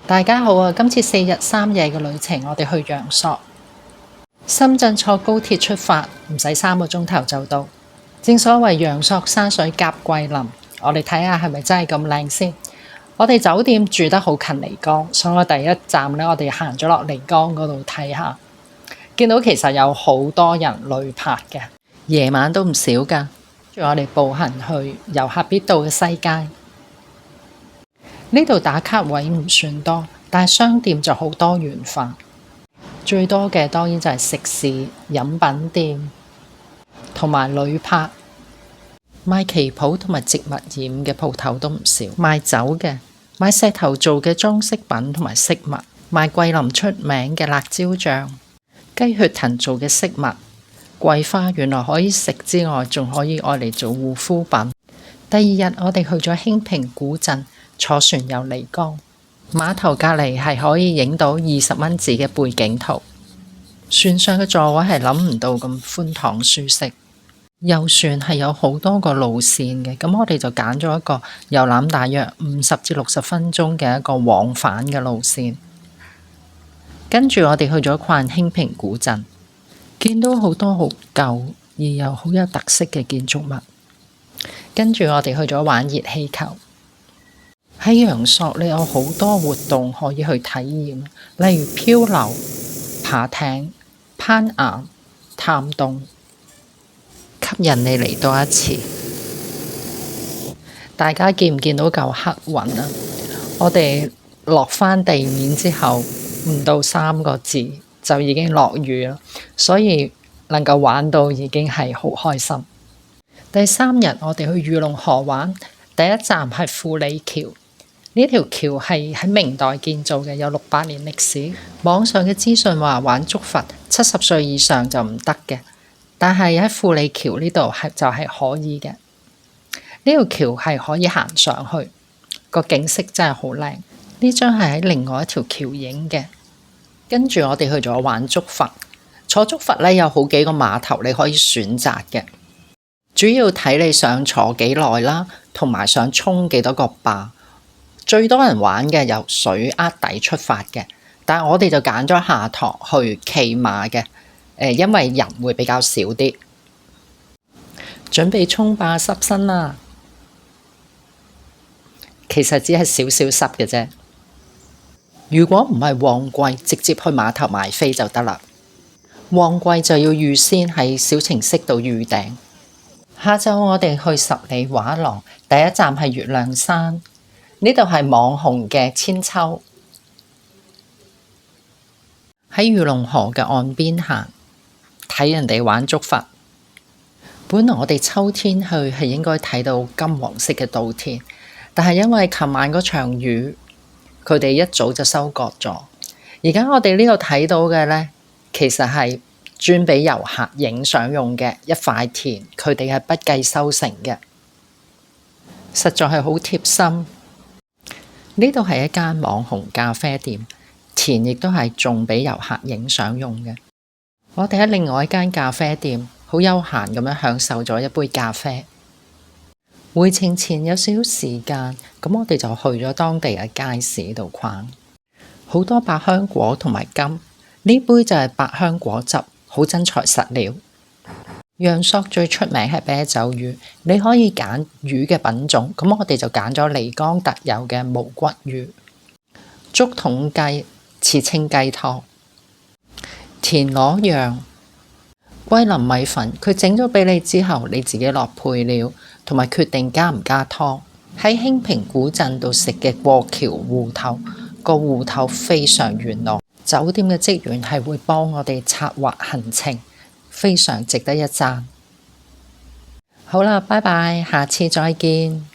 大家好啊！今次4日3夜嘅旅程，我哋去陽朔。深圳坐高鐵出發，唔使3個鐘頭就到。正所謂陽朔山水甲桂林，我哋睇下係咪真係咁靚先。我哋酒店住得好近漓江，所以我第一站呢，我哋行咗落漓江嗰度睇下，見到其實有好多人旅拍嘅，夜晚都唔少㗎。跟住我哋步行去遊客必到嘅西街。呢度打卡位唔算多，但係商店就好多元化。最多嘅當然就係食肆、飲品店同埋旅拍。賣旗袍同埋植物染嘅鋪頭都唔少，賣酒嘅，賣石頭做嘅裝飾品同埋飾物，賣桂林出名嘅辣椒醬、雞血藤做嘅飾物。桂花原來可以食之外，仲可以愛嚟做護膚品。第二日我哋去咗興平古鎮，坐船遊漓江。碼頭隔離係可以影到20蚊紙嘅背景圖。船上嘅座位係諗唔到咁寬敞舒適。遊船係有好多個路線嘅，咁我哋就揀咗一個遊覽大約50至60分鐘嘅一個往返嘅路線。跟住我哋去咗逛興平古鎮，見到好多好舊而又好有特色嘅建築物。跟住我哋去咗玩熱氣球。喺陽朔你有好多活動可以去體驗，例如漂流、爬艇、攀岩、探洞，吸引你嚟多一次。大家見唔見到嚿黑雲啊？我哋落返地面之後，唔到3個字就已經落雨啦，所以能夠玩到已經係好開心。第3日我哋去御龍河玩，第一站係富里橋。呢條橋係喺明代建造嘅，有600年歷史。網上嘅資訊話玩竹筏70歲以上就唔得嘅，但係喺富里橋呢度就係可以嘅。呢條橋係可以行上去，個景色真係好靚。呢張係喺另外一條橋影嘅。跟住我哋去咗玩竹筏，坐竹筏呢有好幾個碼頭你可以選擇嘅，主要睇你想坐幾耐啦，同埋想衝幾多個壩。最多人玩嘅由水丫底出發嘅，但係我哋就揀咗下塘去騎馬嘅，因為人會比較少啲。準備衝壩濕身啦，其實只係少少濕嘅啫。如果唔係旺季，直接去碼頭買飛就得啦。旺季就要預先喺小程式度預訂。下晝我哋去十里畫廊，第一站係月亮山。呢度係網紅嘅千秋。喺御龍河嘅岸邊行，睇人哋玩竹筏。本來我哋秋天去係應該睇到金黃色嘅稻田，但係因為琴晚嗰場雨，佢哋一早就收割咗。而家我哋呢度睇到嘅呢，其實係專俾遊客影相用嘅一塊田，佢哋係不計收成嘅，實在係好貼心。呢度係一間網紅咖啡店，田亦都係種俾遊客影相用嘅。我哋喺另外一間咖啡店，好悠閒咁樣享受咗一杯咖啡。回程前有少少時間，咁我哋就去咗當地嘅街市度逛，好多百香果同埋柑。呢杯就係百香果汁，好真材實料。陽朔最出名係啤酒魚，你可以揀魚嘅品種，咁我哋就揀咗漓江特有嘅無骨魚。竹筒雞、刺青雞湯、田螺釀、桂林米粉，佢整咗俾你之後，你自己落配料，同埋決定加唔加湯。喺興平古鎮度食嘅過橋芋頭，個芋頭非常軟糯。酒店嘅職員係會幫我哋策劃行程，非常值得一讚。好啦，拜拜，下次再見。